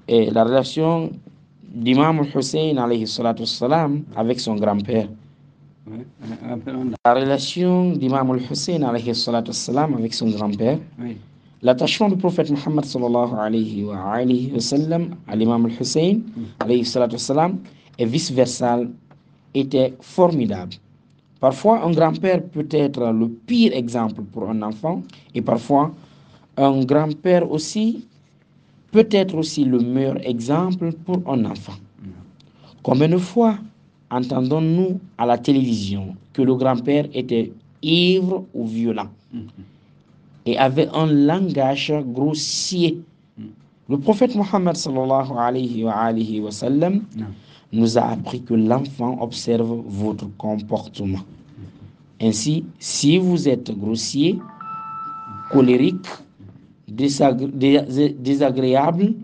et la relation d'Imam Hussein alayhi salatu wassalam avec son grand-père. La relation d'Imam Hussein alayhi salatu wassalam avec son grand-père. L'attachement du prophète Muhammad sallallahu alayhi wa sallam à l'imam Hussein alayhi salatu wassalam et vice-versa était formidable. Parfois, un grand-père peut être le pire exemple pour un enfant et parfois, un grand-père aussi peut être aussi le meilleur exemple pour un enfant. Combien de fois entendons-nous à la télévision que le grand-père était ivre ou violent et avait un langage grossier? Le prophète Mohammed sallallahu alayhi wa sallam nous a appris que l'enfant observe votre comportement. Ainsi, si vous êtes grossier, colérique, désagréable,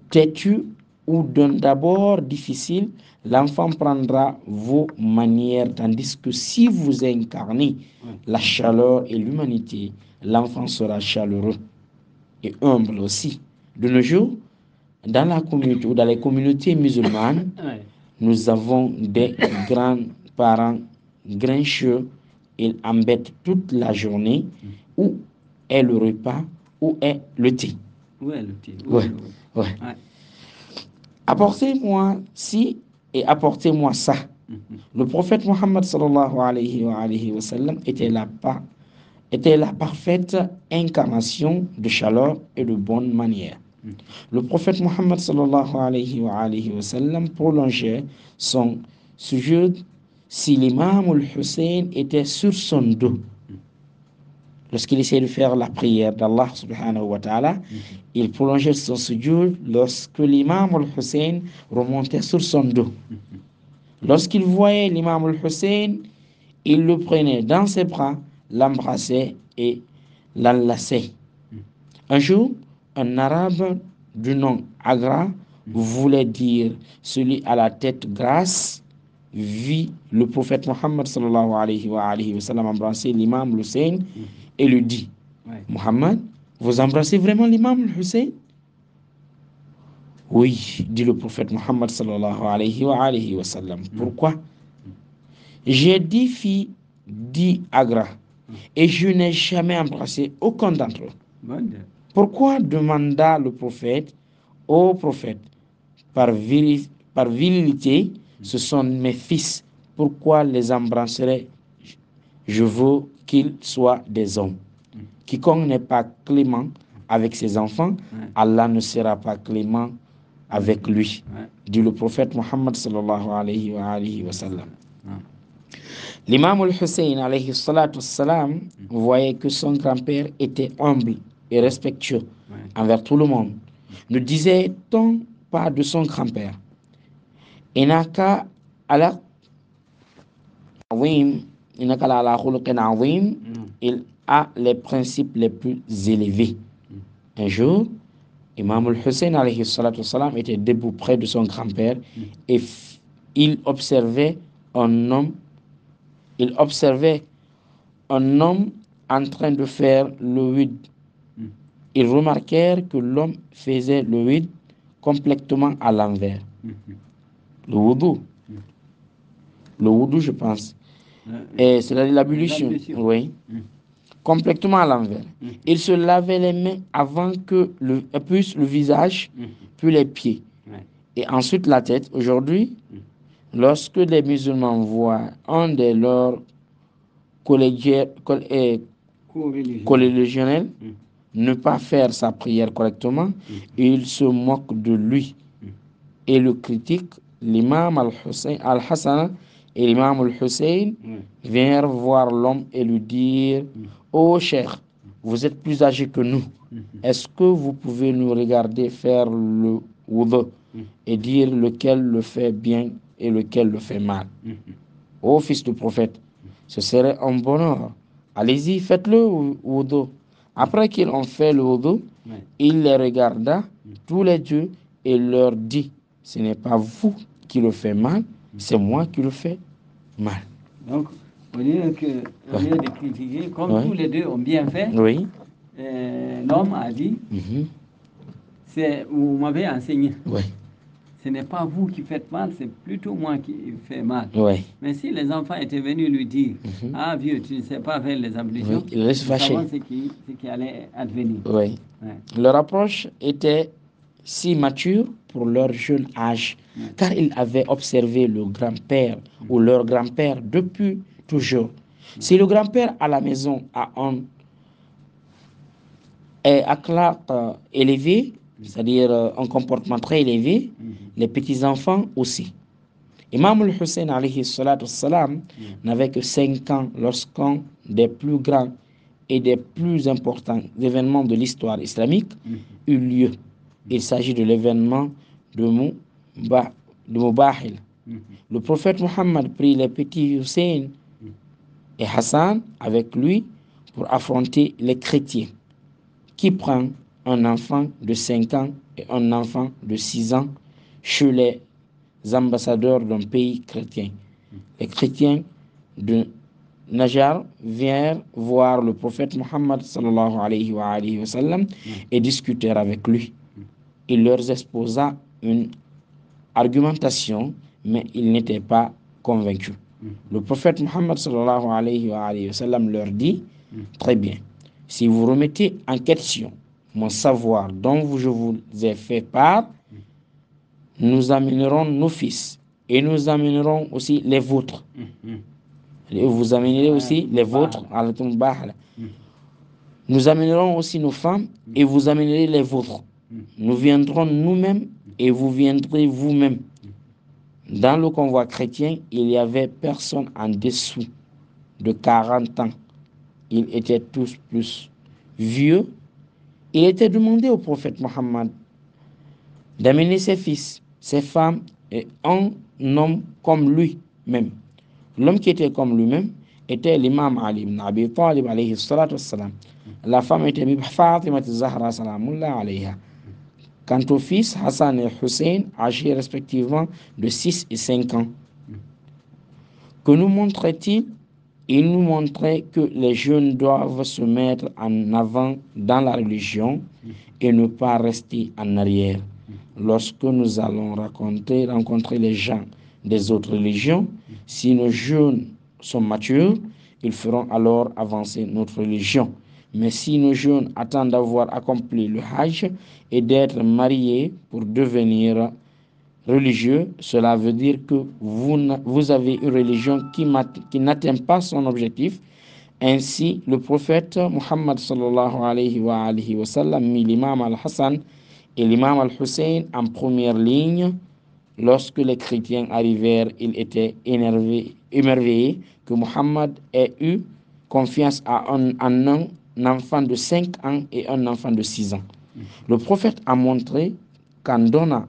têtu ou d'abord difficile, l'enfant prendra vos manières, tandis que si vous incarnez la chaleur et l'humanité, l'enfant sera chaleureux et humble aussi. De nos jours, dans la communauté ou dans les communautés musulmanes, nous avons des grands-parents grincheux. Ils embêtent toute la journée. Où est le repas? Où est le thé? Où est le thé? Ouais. Apportez-moi ci et apportez-moi ça. Le prophète Mohammed sallallahu alayhi wa sallam était la parfaite incarnation de chaleur et de bonne manière. Le prophète Mohammed sallallahu alayhi wa sallam prolongeait son sujoud si l'imam al-Hussein était sur son dos. Lorsqu'il essayait de faire la prière d'Allah subhanahu wa ta'ala, il prolongeait son sujoud lorsque l'imam al-Hussein remontait sur son dos. Lorsqu'il voyait l'imam al-Hussein, il le prenait dans ses bras, l'embrassait et l'enlaçait. Un jour, un arabe du nom Agra voulait dire celui à la tête grasse, vit le prophète Mohammed sallallahu alayhi wa sallam embrasser l'imam Hussein et lui dit: Mohammed, vous embrassez vraiment l'imam Hussein? Oui, dit le prophète Mohammed sallallahu alayhi wa sallam. Pourquoi? J'ai 10 filles, dit Agra, et je n'ai jamais embrassé aucun d'entre eux. Pourquoi? Demanda le prophète au prophète. Par virilité, ce sont mes fils. Pourquoi les embrasserai? Je veux qu'ils soient des hommes. Quiconque n'est pas clément avec ses enfants, Allah ne sera pas clément avec lui, dit le prophète Mohammed sallallahu alayhi wa sallam. L'imam al-Hussein alayhi salatu wassalam voyait que son grand-père était humble et respectueux envers tout le monde. Ne disait-on pas de son grand-père: Inaka ala khuluqin azim, il a les principes les plus élevés. Un jour, Imam al-Hussein alayhi salatu wassalam était debout près de son grand-père et il observait un homme en train de faire le wid. Ils remarquèrent que l'homme faisait le wid complètement à l'envers. Le wudu, je pense. Et c'est l'ablution, oui. Complètement à l'envers. Il se lavait les mains avant que puis le visage, puis les pieds. Et ensuite la tête. Aujourd'hui, lorsque les musulmans voient un de leurs co-religionnels ne pas faire sa prière correctement, ils se moquent de lui et le critiquent. L'imam al-Hassan et l'imam al-Hussein vinrent voir l'homme et lui dire: Ô cher, vous êtes plus âgé que nous. Est-ce que vous pouvez nous regarder faire le wudu et dire lequel le fait bien et lequel le fait mal? Ô fils du prophète, ce serait un bonheur. Allez-y, faites-le wudu. Après qu'ils ont fait le wudu, il les regarda tous les deux et leur dit: ce n'est pas vous qui le faites mal, c'est moi qui le fais mal. Donc, au lieu de critiquer, comme tous les deux ont bien fait, l'homme a dit: Vous m'avez enseigné. Oui. Ce n'est pas vous qui faites mal, c'est plutôt moi qui fais mal. Oui. Mais si les enfants étaient venus lui dire, ah vieux, tu ne sais pas faire les ablutions, il laisse nous fâcher. savons ce qui allait advenir. Oui. Ouais. Leur approche était si mature pour leur jeune âge, car ils avaient observé le grand-père ou leur grand-père depuis toujours. Si le grand-père à la maison a un akhlaq élevé, c'est-à-dire un comportement très élevé, les petits-enfants aussi. Imam al-Hussein alayhi salatu wassalam n'avait que 5 ans lorsqu'un des plus grands et des plus importants événements de l'histoire islamique eut lieu. Il s'agit de l'événement de Mubahil. Le prophète Mohammed prit les petits Hussein et Hassan avec lui pour affronter les chrétiens. Qui prend un enfant de 5 ans et un enfant de 6 ans chez les ambassadeurs d'un pays chrétien? Les chrétiens de Najar vinrent voir le prophète Mohammed sallallahu alayhi wa sallam et discutèrent avec lui. Il leur exposa une argumentation, mais ils n'étaient pas convaincus. Le prophète Mohammed sallallahu alayhi wa sallam leur dit, très bien, si vous remettez en question mon savoir dont je vous ai fait part, nous amènerons nos fils et nous amènerons aussi les vôtres. Et vous amènerez aussi les vôtres. Nous amènerons aussi nos femmes et vous amènerez les vôtres. Nous viendrons nous-mêmes et vous viendrez vous-même. Dans le convoi chrétien, il y avait personne en dessous de 40 ans. Ils étaient tous plus vieux. Il était demandé au prophète Mohammed d'amener ses fils, ses femmes et un homme comme lui-même. L'homme qui était comme lui-même était l'imam Ali ibn Abi Talib alayhi salatu wassalam. La femme était Fatima Zahra salamullah alayha. Quant aux fils, Hassan et Hussein, âgés respectivement de 6 et 5 ans. Que nous montrait-il? Il nous montrait que les jeunes doivent se mettre en avant dans la religion et ne pas rester en arrière. Lorsque nous allons rencontrer les gens des autres religions, si nos jeunes sont matures, ils feront alors avancer notre religion. Mais si nos jeunes attendent d'avoir accompli le Hajj et d'être mariés pour devenir religieux, cela veut dire que vous avez une religion qui n'atteint pas son objectif. Ainsi, le prophète Muhammad sallallahu alayhi wa sallam mit l'imam al-Hassan et l'imam al-Hussein en première ligne. Lorsque les chrétiens arrivèrent, ils étaient émerveillés que Muhammad ait eu confiance en un enfant de 5 ans et un enfant de 6 ans. Le prophète a montré qu'en donnant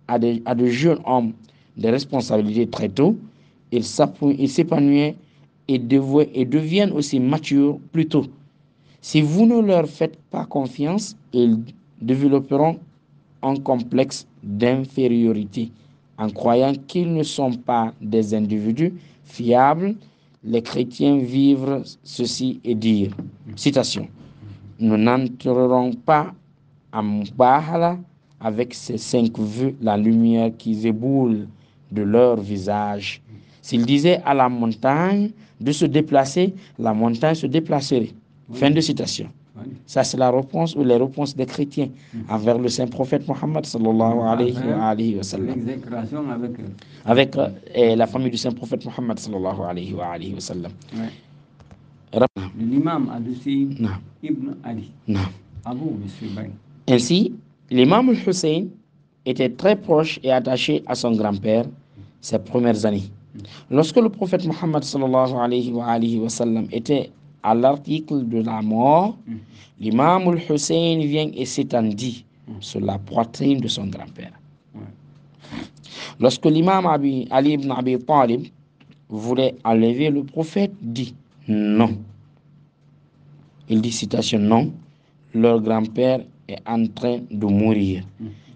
à de jeunes hommes des responsabilités très tôt, ils s'épanouissent et deviennent aussi matures plus tôt. Si vous ne leur faites pas confiance, ils développeront un complexe d'infériorité en croyant qu'ils ne sont pas des individus fiables. Les chrétiens vivent ceci et dire, citation, nous n'entrerons pas en Mubahala avec ces 5 vues, la lumière qui éboule de leur visage. S'ils disaient à la montagne de se déplacer, la montagne se déplacerait. Oui. Fin de citation. Oui. Ça, c'est la réponse ou les réponses des chrétiens envers le saint prophète Mohammed sallallahu alayhi wa sallam. L'exécration avec la famille du saint prophète Mohammed sallallahu alayhi wa sallam. Oui. L'imam al-Hussein ibn Ali. Ainsi, l'imam al-Hussein était très proche et attaché à son grand-père ces premières années. Lorsque le prophète Mohammed sallallahu alayhi wa sallam était à l'article de la mort, l'imam al-Hussein vient et s'étendit sur la poitrine de son grand-père. Lorsque l'imam Ali ibn Abi Talib voulait enlever le prophète, dit non. Il dit, citation, non, leur grand-père est en train de mourir.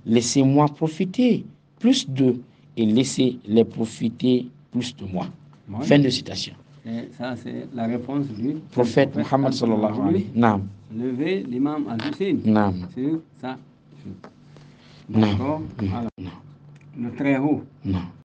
Laissez-moi profiter plus d'eux et laissez-les profiter plus de moi. Oui. Fin de citation. Et ça, c'est la réponse du prophète Mohammed sallallahu alayhi wa sallam. Lever l'imam al-Hussein Naam. sur ça. Non. D'accord? Non. Voilà. Non. Le très haut. Non.